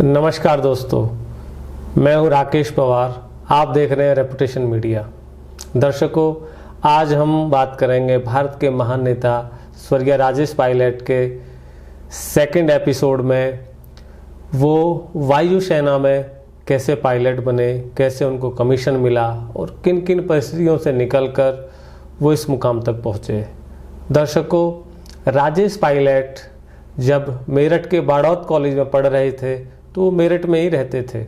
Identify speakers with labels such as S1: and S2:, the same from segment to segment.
S1: नमस्कार दोस्तों, मैं हूं राकेश पवार। आप देख रहे हैं रेपुटेशन मीडिया। दर्शकों, आज हम बात करेंगे भारत के महान नेता स्वर्गीय राजेश पायलट के सेकंड एपिसोड में। वो वायुसेना में कैसे पायलट बने, कैसे उनको कमीशन मिला और किन किन परिस्थितियों से निकलकर वो इस मुकाम तक पहुँचे। दर्शकों, राजेश पायलट जब मेरठ के बाड़ौत कॉलेज में पढ़ रहे थे तो वो मेरठ में ही रहते थे।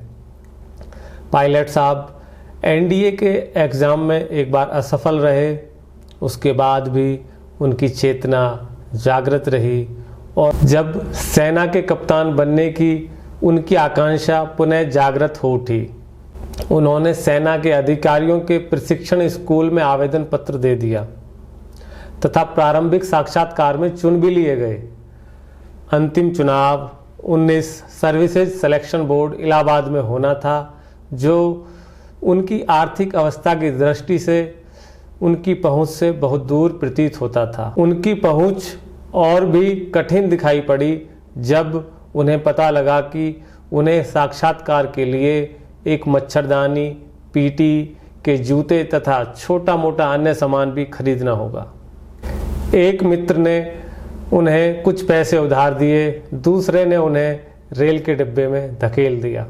S1: पायलट साहब एनडीए के एग्ज़ाम में एक बार असफल रहे, उसके बाद भी उनकी चेतना जागृत रही और जब सेना के कप्तान बनने की उनकी आकांक्षा पुनः जागृत हो उठी, उन्होंने सेना के अधिकारियों के प्रशिक्षण स्कूल में आवेदन पत्र दे दिया तथा प्रारंभिक साक्षात्कार में चुन भी लिए गए। अंतिम चुनाव 19 सर्विसेज सिलेक्शन बोर्ड इलाहाबाद में होना था, जो उनकी आर्थिक अवस्था की दृष्टि से उनकी पहुंच से बहुत दूर प्रतीत होता था। उनकी पहुंच और भी कठिन दिखाई पड़ी जब उन्हें पता लगा कि उन्हें साक्षात्कार के लिए एक मच्छरदानी, पीटी के जूते तथा छोटा मोटा अन्य सामान भी खरीदना होगा। एक मित्र ने उन्हें कुछ पैसे उधार दिए, दूसरे ने उन्हें रेल के डिब्बे में धकेल दिया।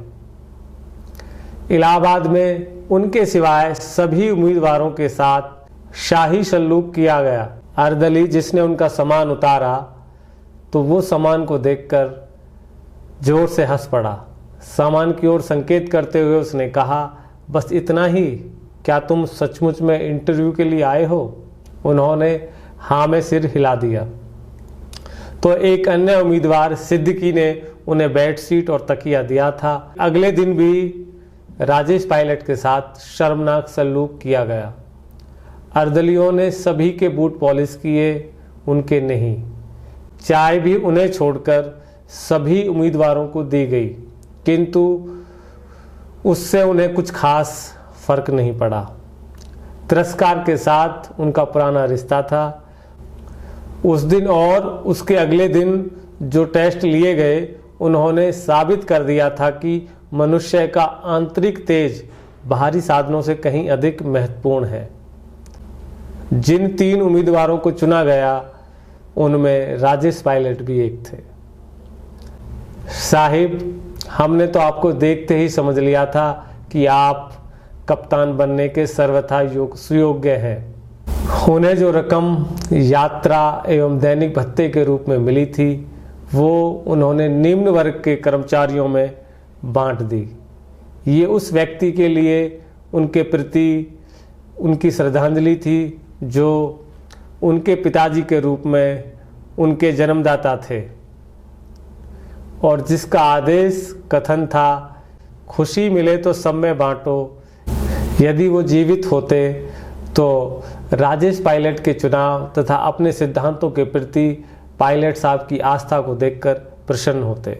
S1: इलाहाबाद में उनके सिवाय सभी उम्मीदवारों के साथ शाही सलूक किया गया। अर्दली जिसने उनका सामान उतारा तो वो सामान को देखकर जोर से हंस पड़ा। सामान की ओर संकेत करते हुए उसने कहा, बस इतना ही? क्या तुम सचमुच में इंटरव्यू के लिए आए हो? उन्होंने हाँ में सिर हिला दिया। तो एक अन्य उम्मीदवार सिद्दीकी ने उन्हें बेड शीट और तकिया दिया था। अगले दिन भी राजेश पायलट के साथ शर्मनाक सलूक किया गया। अर्दलियों ने सभी के बूट पॉलिश किए, उनके नहीं। चाय भी उन्हें छोड़कर सभी उम्मीदवारों को दी गई, किंतु उससे उन्हें कुछ खास फर्क नहीं पड़ा। तिरस्कार के साथ उनका पुराना रिश्ता था। उस दिन और उसके अगले दिन जो टेस्ट लिए गए, उन्होंने साबित कर दिया था कि मनुष्य का आंतरिक तेज बाहरी साधनों से कहीं अधिक महत्वपूर्ण है। जिन 3 उम्मीदवारों को चुना गया उनमें राजेश पायलट भी एक थे। साहिब, हमने तो आपको देखते ही समझ लिया था कि आप कप्तान बनने के सर्वथा सुयोग्य हैं। उन्हें जो रकम यात्रा एवं दैनिक भत्ते के रूप में मिली थी वो उन्होंने निम्न वर्ग के कर्मचारियों में बांट दी। ये उस व्यक्ति के लिए उनके प्रति उनकी श्रद्धांजलि थी जो उनके पिताजी के रूप में उनके जन्मदाता थे और जिसका आदेश कथन था, खुशी मिले तो सब में बांटो। यदि वो जीवित होते तो राजेश पायलट के चुनाव तथा अपने सिद्धांतों के प्रति पायलट साहब की आस्था को देखकर प्रसन्न होते।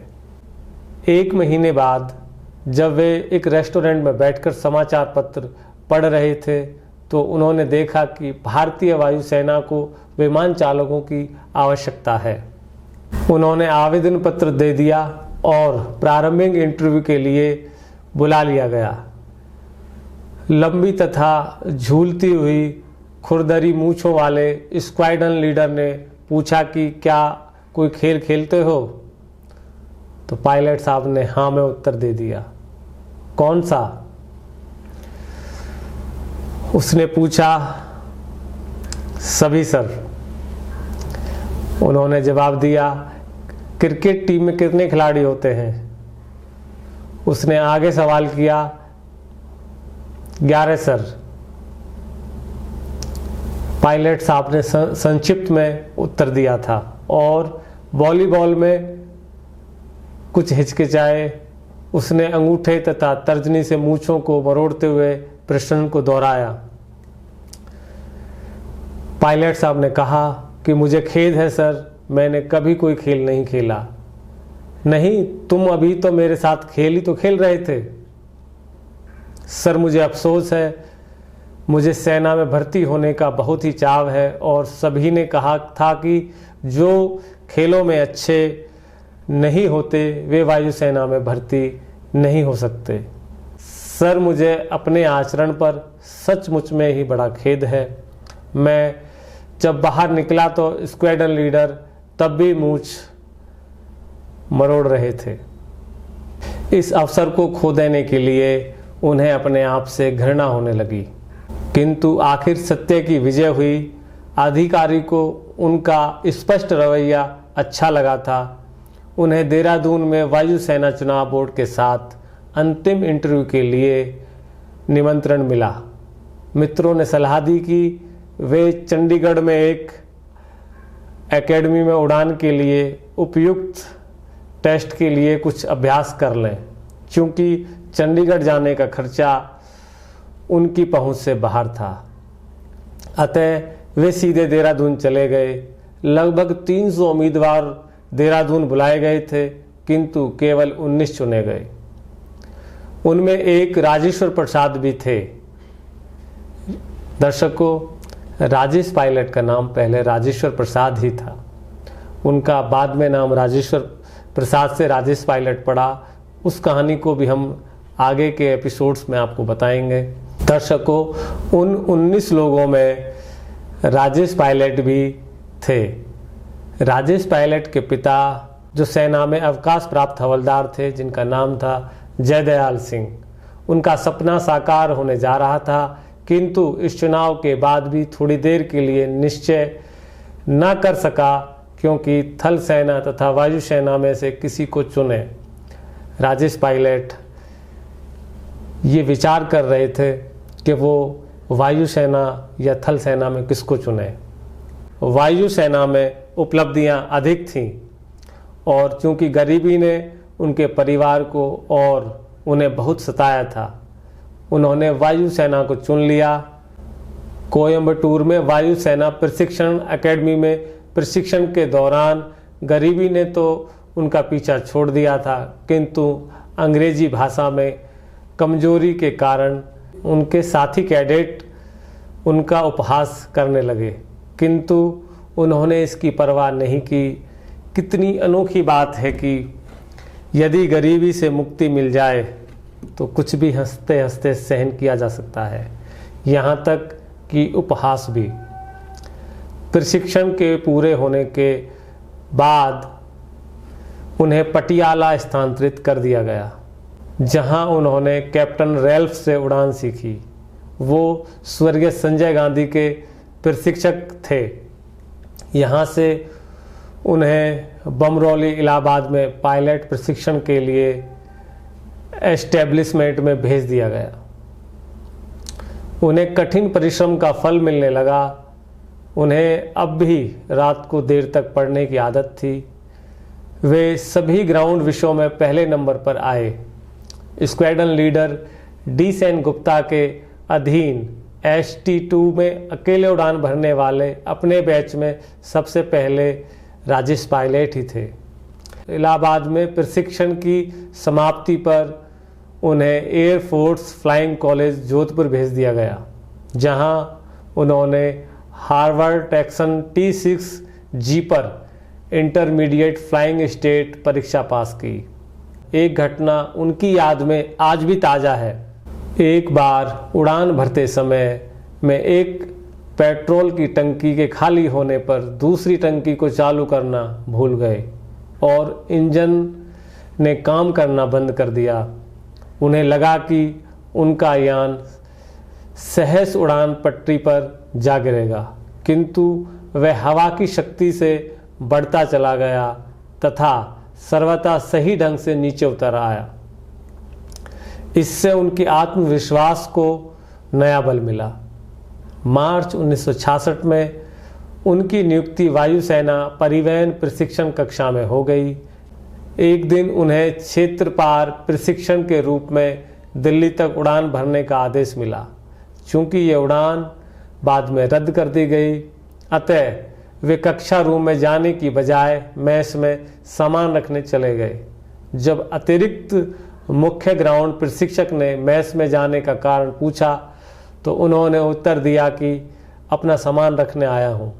S1: 1 महीने बाद जब वे एक रेस्टोरेंट में बैठकर समाचार पत्र पढ़ रहे थे तो उन्होंने देखा कि भारतीय वायुसेना को विमान चालकों की आवश्यकता है। उन्होंने आवेदन पत्र दे दिया और प्रारंभिक इंटरव्यू के लिए बुला लिया गया। लंबी तथा झूलती हुई खुरदरी मूंछों वाले स्क्वाड्रन लीडर ने पूछा कि क्या कोई खेल खेलते हो? तो पायलट साहब ने हाँ में उत्तर दे दिया। कौन सा? उसने पूछा। सभी सर, उन्होंने जवाब दिया। क्रिकेट टीम में कितने खिलाड़ी होते हैं? उसने आगे सवाल किया। 11 सर। पायलट साहब ने संक्षिप्त में उत्तर दिया था और वॉलीबॉल में कुछ हिचकिचाए उसने अंगूठे तथा तर्जनी से मूंछों को मरोड़ते हुए प्रश्न को दोहराया। पायलट साहब ने कहा कि मुझे खेद है सर, मैंने कभी कोई खेल नहीं खेला। नहीं, तुम अभी तो मेरे साथ खेल ही तो खेल रहे थे। सर, मुझे अफसोस है, मुझे सेना में भर्ती होने का बहुत ही चाव है और सभी ने कहा था कि जो खेलों में अच्छे नहीं होते वे वायुसेना में भर्ती नहीं हो सकते। सर, मुझे अपने आचरण पर सचमुच में ही बड़ा खेद है। मैं जब बाहर निकला तो स्क्वाड्रन लीडर तब भी मूंछ मरोड़ रहे थे। इस अवसर को खो देने के लिए उन्हें अपने आप से घृणा होने लगी, किंतु आखिर सत्य की विजय हुई। अधिकारी को उनका स्पष्ट रवैया अच्छा लगा था। उन्हें देहरादून में वायुसेना चुनाव बोर्ड के साथ अंतिम इंटरव्यू के लिए निमंत्रण मिला। मित्रों ने सलाह दी कि वे चंडीगढ़ में एक एकेडमी में उड़ान के लिए उपयुक्त टेस्ट के लिए कुछ अभ्यास कर लें, क्योंकि चंडीगढ़ जाने का खर्चा उनकी पहुंच से बाहर था। अतः वे सीधे देहरादून चले गए। लगभग 300 उम्मीदवार देहरादून बुलाए गए थे, किंतु केवल 19 चुने गए। उनमें एक राजेश्वर प्रसाद भी थे। दर्शकों, राजेश पायलट का नाम पहले राजेश्वर प्रसाद ही था। उनका बाद में नाम राजेश्वर प्रसाद से राजेश पायलट पड़ा। उस कहानी को भी हम आगे के एपिसोड्स में आपको बताएंगे। दर्शकों, उन 19 लोगों में राजेश पायलट भी थे। राजेश पायलट के पिता जो सेना में अवकाश प्राप्त हवलदार थे, जिनका नाम था जयदयाल सिंह, उनका सपना साकार होने जा रहा था, किंतु इस चुनाव के बाद भी थोड़ी देर के लिए निश्चय न कर सका, क्योंकि थल सेना तथा वायुसेना में से किसी को चुने। राजेश पायलट ये विचार कर रहे थे कि वो वायुसेना या थल सेना में किसको चुने। वायुसेना में उपलब्धियां अधिक थीं, और चूंकि गरीबी ने उनके परिवार को और उन्हें बहुत सताया था, उन्होंने वायुसेना को चुन लिया। कोयंबटूर में वायुसेना प्रशिक्षण एकेडमी में प्रशिक्षण के दौरान गरीबी ने तो उनका पीछा छोड़ दिया था, किंतु अंग्रेजी भाषा में कमजोरी के कारण उनके साथी कैडेट उनका उपहास करने लगे, किंतु उन्होंने इसकी परवाह नहीं की। कितनी अनोखी बात है कि यदि गरीबी से मुक्ति मिल जाए तो कुछ भी हंसते हंसते सहन किया जा सकता है, यहाँ तक कि उपहास भी। प्रशिक्षण के पूरे होने के बाद उन्हें पटियाला स्थानांतरित कर दिया गया, जहां उन्होंने कैप्टन रेल्फ से उड़ान सीखी। वो स्वर्गीय संजय गांधी के प्रशिक्षक थे। यहाँ से उन्हें बमरौली इलाहाबाद में पायलट प्रशिक्षण के लिए एस्टेब्लिशमेंट में भेज दिया गया। उन्हें कठिन परिश्रम का फल मिलने लगा। उन्हें अब भी रात को देर तक पढ़ने की आदत थी। वे सभी ग्राउंड विषयों में पहले नंबर पर आए। Squadron leader D Sen Gupta के अधीन ST-2 में अकेले उड़ान भरने वाले अपने बैच में सबसे पहले राजेश पायलट ही थे। इलाहाबाद में प्रशिक्षण की समाप्ति पर उन्हें एयरफोर्स फ्लाइंग कॉलेज जोधपुर भेज दिया गया, जहां उन्होंने हार्वर्ड टेक्सन T6G पर इंटरमीडिएट फ्लाइंग स्टेट परीक्षा पास की। एक घटना उनकी याद में आज भी ताज़ा है। एक बार उड़ान भरते समय में एक पेट्रोल की टंकी के खाली होने पर दूसरी टंकी को चालू करना भूल गए और इंजन ने काम करना बंद कर दिया। उन्हें लगा कि उनका यान सहज उड़ान पट्टी पर जा गिरेगा, किंतु वह हवा की शक्ति से बढ़ता चला गया तथा सर्वथा सही ढंग से नीचे उतर आया। इससे उनके आत्मविश्वास को नया बल मिला। मार्च 1966 में उनकी नियुक्ति वायुसेना परिवहन प्रशिक्षण कक्षा में हो गई। एक दिन उन्हें क्षेत्र पार प्रशिक्षण के रूप में दिल्ली तक उड़ान भरने का आदेश मिला। चूंकि ये उड़ान बाद में रद्द कर दी गई, अतः वे कक्षा रूम में जाने की बजाय मेस में सामान रखने चले गए। जब अतिरिक्त मुख्य ग्राउंड प्रशिक्षक ने मेस में जाने का कारण पूछा तो उन्होंने उत्तर दिया कि अपना सामान रखने आया हूँ।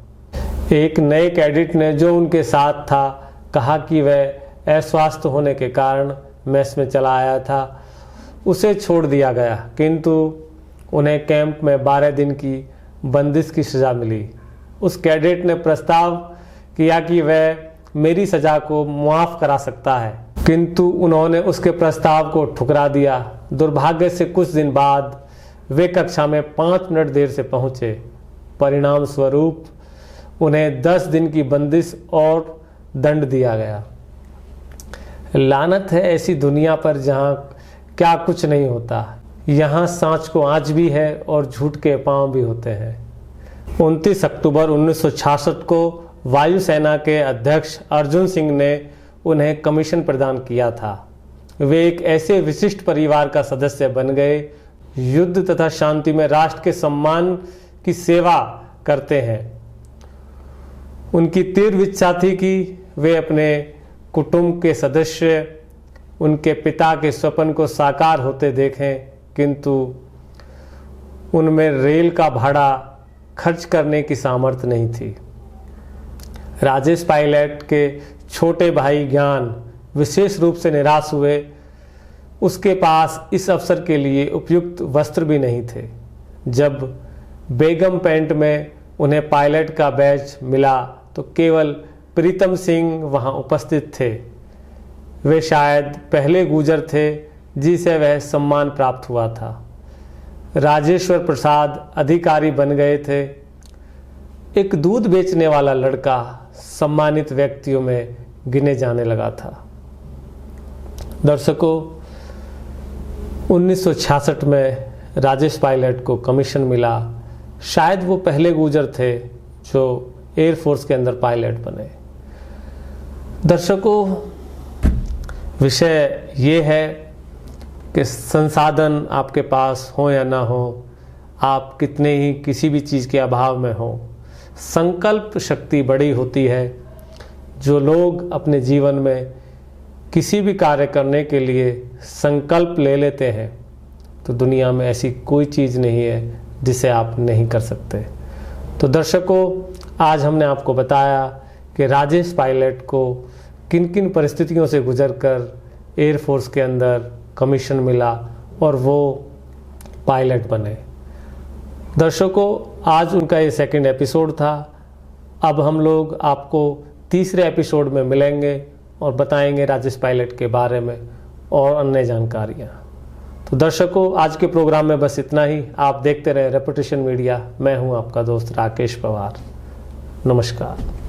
S1: एक नए कैडेट ने जो उनके साथ था कहा कि वह अस्वस्थ होने के कारण मेस में चला आया था, उसे छोड़ दिया गया, किंतु उन्हें कैंप में 12 दिन की बंदिश की सज़ा मिली। उस कैडेट ने प्रस्ताव किया कि वह मेरी सज़ा को मुआफ़ करा सकता है, किंतु उन्होंने उसके प्रस्ताव को ठुकरा दिया। दुर्भाग्य से कुछ दिन बाद वे कक्षा में 5 मिनट देर से पहुँचे। परिणाम स्वरूप उन्हें 10 दिन की बंदिश और दंड दिया गया। लानत है ऐसी दुनिया पर जहाँ क्या कुछ नहीं होता। यहाँ सांच को आँच भी है और झूठ के पाँव भी होते हैं। 29 अक्टूबर 1966 को वायुसेना के अध्यक्ष अर्जुन सिंह ने उन्हें कमीशन प्रदान किया था। वे एक ऐसे विशिष्ट परिवार का सदस्य बन गए, युद्ध तथा शांति में राष्ट्र के सम्मान की सेवा करते हैं। उनकी तीव्र इच्छा थी कि वे अपने कुटुंब के सदस्य उनके पिता के स्वप्न को साकार होते देखें, किंतु उनमें रेल का भाड़ा खर्च करने की सामर्थ्य नहीं थी। राजेश पायलट के छोटे भाई ज्ञान विशेष रूप से निराश हुए। उसके पास इस अवसर के लिए उपयुक्त वस्त्र भी नहीं थे। जब बेगम पेंट में उन्हें पायलट का बैच मिला तो केवल प्रीतम सिंह वहां उपस्थित थे। वे शायद पहले गुजर थे जिसे वह सम्मान प्राप्त हुआ था। राजेश्वर प्रसाद अधिकारी बन गए थे। एक दूध बेचने वाला लड़का सम्मानित व्यक्तियों में गिने जाने लगा था। दर्शकों, 1966 में राजेश पायलट को कमीशन मिला। शायद वो पहले गुजर थे जो एयरफोर्स के अंदर पायलट बने। दर्शकों, विषय ये है कि संसाधन आपके पास हो या ना हो, आप कितने ही किसी भी चीज़ के अभाव में हो, संकल्प शक्ति बड़ी होती है। जो लोग अपने जीवन में किसी भी कार्य करने के लिए संकल्प ले लेते हैं तो दुनिया में ऐसी कोई चीज़ नहीं है जिसे आप नहीं कर सकते। तो दर्शकों, आज हमने आपको बताया कि राजेश पायलट को किन किन परिस्थितियों से गुजरकर एयरफोर्स के अंदर कमीशन मिला और वो पायलट बने। दर्शकों, आज उनका ये सेकंड एपिसोड था। अब हम लोग आपको तीसरे एपिसोड में मिलेंगे और बताएंगे राजेश पायलट के बारे में और अन्य जानकारियाँ। तो दर्शकों, आज के प्रोग्राम में बस इतना ही। आप देखते रहे रेपुटेशन मीडिया। मैं हूँ आपका दोस्त राकेश पवार। नमस्कार।